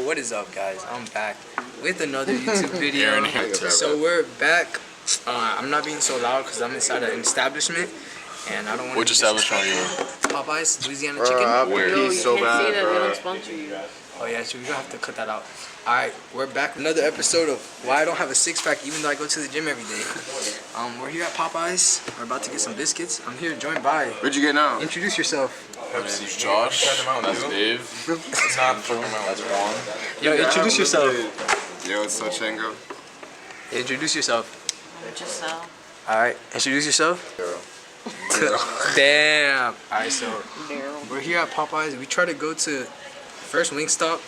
what is up, guys? I'm back with another YouTube video. Aaron, So we're back. I'm not being so loud because I'm inside an establishment and I don't want to. Which establishment are you in? Popeyes, Louisiana chicken. Where? Yo, you So can't bad, see that bro. they don't sponsor you. Oh yeah, so we're gonna have to cut that out. Alright, we're back with another episode of why I don't have a six-pack even though I go to the gym every day. We're here at Popeyes. We're about to get some biscuits. I'm here joined by. Where'd you get now? Introduce yourself. My name is Josh. That's Dave. That's not That's Juan. Yo, introduce yourself. Yo, it's Sochengo. Introduce yourself. Just Alright, introduce yourself. Damn. Alright, so we're here at Popeyes. We try to go to first Wingstop,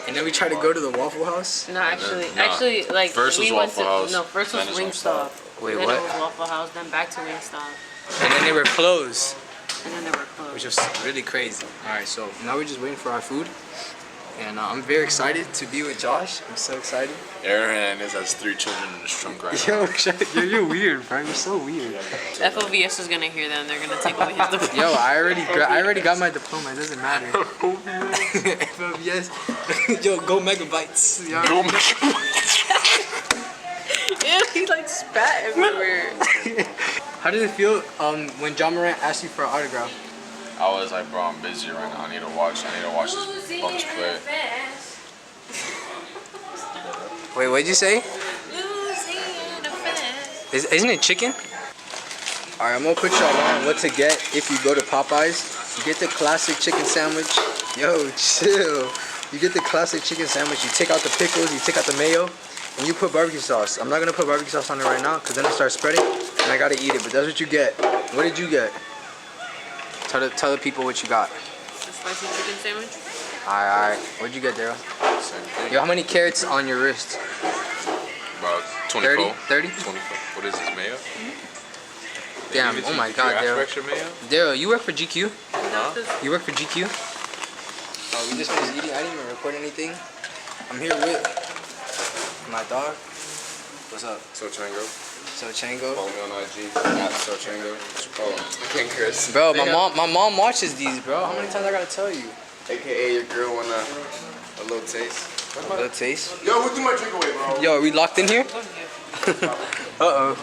and then we try to go to the Waffle House. No, actually, like First was we went Waffle to House, no, first was then it's Wingstop. Wait, then what? it was Waffle House, then back to Wingstop, And then they were closed, and then they were closed. which was really crazy. Alright, so now we're just waiting for our food. And I'm very excited to be with Josh. I'm so excited. Aaron has 3 children in his trunk right now. Yo, you're weird, bro. You're so weird. FOVS is gonna hear them. They're gonna take away his diploma. Yo, I already got my diploma. It doesn't matter. FOVS. Yo, go megabytes. Yo. Go Ew, he like spat everywhere. How did it feel when John Morant asked you for an autograph? I was like, bro, I'm busy right now. I need to watch this Bucks play. Wait, what'd you say? Isn't it chicken? Alright, I'm gonna put y'all on what to get if you go to Popeyes. You get the classic chicken sandwich. Yo, chill. You get the classic chicken sandwich. You take out the pickles, you take out the mayo, and you put barbecue sauce. I'm not gonna put barbecue sauce on it right now because then it starts spreading and I gotta eat it. But that's what you get. What did you get? Tell the people what you got. The spicy chicken sandwich. Alright. What'd you get, Daryl? Same thing. Yo, how many carrots on your wrist? About 24. 30? 24. What is this, mayo? Damn, oh my god, Daryl. Extra mayo? Daryl, you work for GQ? Huh? You work for GQ? Oh, we just finished eating. I didn't even record anything. I'm here with my dog. What's up? Sochengo. Sochengo. Follow me on IG at Sochengo. Oh, King Chris. Bro, my mom watches these, bro. How many times I gotta tell you? AKA your girl want a little taste. A little taste. Yo, who threw my drink away, bro? Yo, are we locked in here? Uh-oh.